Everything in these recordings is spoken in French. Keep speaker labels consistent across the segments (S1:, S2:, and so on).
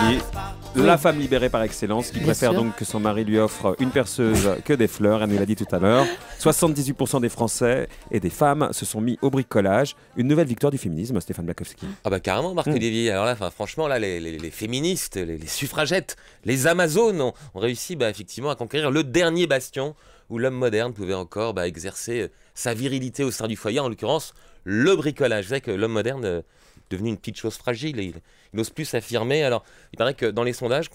S1: Nathalie. La femme libérée par excellence, qui préfère donc que son mari lui offre une perceuse que des fleurs. Elle nous l'a dit tout à l'heure. 78% des Français et des femmes se sont mis au bricolage. Une nouvelle victoire du féminisme, Stéphane Blakowski.
S2: Ah bah carrément, Marc-Olivier. Alors là, franchement, là, les féministes, les suffragettes, les Amazones ont réussi effectivement à conquérir le dernier bastion où l'homme moderne pouvait encore exercer sa virilité au sein du foyer, en l'occurrence le bricolage. Vous savez que l'homme moderne est devenu une petite chose fragile, il n'ose plus s'affirmer. Alors, il paraît que dans les sondages,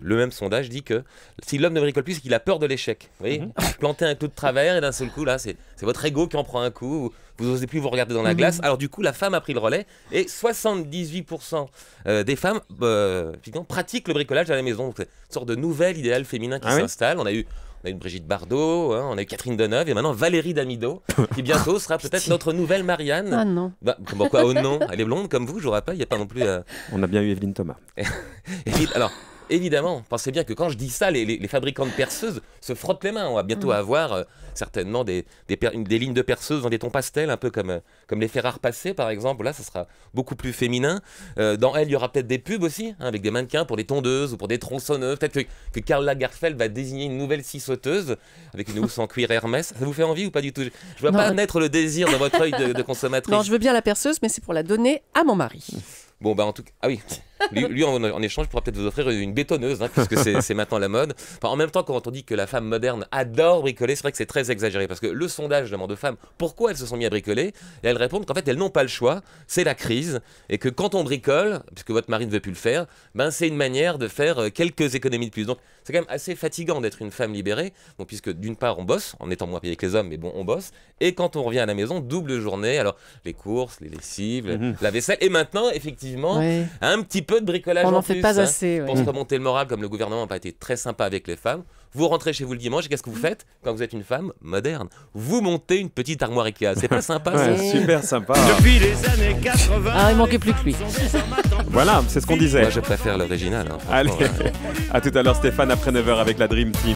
S2: le même sondage dit que si l'homme ne bricole plus, c'est qu'il a peur de l'échec. Vous voyez, planter un clou de travers et d'un seul coup, là, c'est votre ego qui en prend un coup. Vous n'osez plus vous regarder dans la glace. Alors du coup, la femme a pris le relais et 78% des femmes pratiquent le bricolage à la maison. C'est une sorte de nouvel idéal féminin qui s'installe. On a eu Brigitte Bardot, on a eu Catherine Deneuve et maintenant Valérie Damido, qui bientôt sera peut-être notre nouvelle Marianne.
S3: Ah non.
S2: Pourquoi oh non? Elle est blonde comme vous, je vous rappelle, il n'y a pas non plus...
S1: On a bien eu Evelyne Thomas.
S2: Alors, évidemment, pensez bien que quand je dis ça, les fabricants de perceuses se frottent les mains. On va bientôt avoir certainement des lignes de perceuses dans des tons pastels, un peu comme les fer à repasser, par exemple. Là, ça sera beaucoup plus féminin. Dans elle, il y aura peut-être des pubs aussi, avec des mannequins pour des tondeuses ou pour des tronçonneuses. Peut-être que Karl Lagerfeld va désigner une nouvelle scie sauteuse avec une housse en cuir Hermès. Ça vous fait envie ou pas du tout? Je ne vois pas naître le désir dans votre œil de consommatrice.
S3: Non, je veux bien la perceuse, mais c'est pour la donner à mon mari.
S2: Bon, en tout cas, ah oui, lui en échange pourra peut-être vous offrir une bétonneuse, puisque c'est maintenant la mode. En même temps, quand on dit que la femme moderne adore bricoler, c'est vrai que c'est très exagéré, parce que le sondage demande aux femmes pourquoi elles se sont mises à bricoler, et elles répondent qu'en fait elles n'ont pas le choix, c'est la crise, et que quand on bricole, puisque votre mari ne veut plus le faire, c'est une manière de faire quelques économies de plus. Donc c'est quand même assez fatigant d'être une femme libérée, puisque d'une part on bosse, en étant moins payé que les hommes, mais bon, on bosse, et quand on revient à la maison, double journée, alors les courses, les lessives, la vaisselle, et maintenant, effectivement, un petit peu de bricolage
S3: on n'en
S2: en
S3: fait
S2: plus,
S3: pas assez.
S2: Pour se remonter le moral, comme le gouvernement n'a pas été très sympa avec les femmes. Vous rentrez chez vous le dimanche et qu'est-ce que vous faites quand vous êtes une femme moderne? Vous montez une petite armoire Ikea. C'est pas sympa ça?
S1: Super sympa.
S4: Depuis les années 80.
S3: Ah, il manquait plus que lui.
S1: Voilà, c'est ce qu'on disait.
S2: Moi, je préfère l'original.
S1: Allez, à tout à l'heure Stéphane, après 9h avec la Dream Team.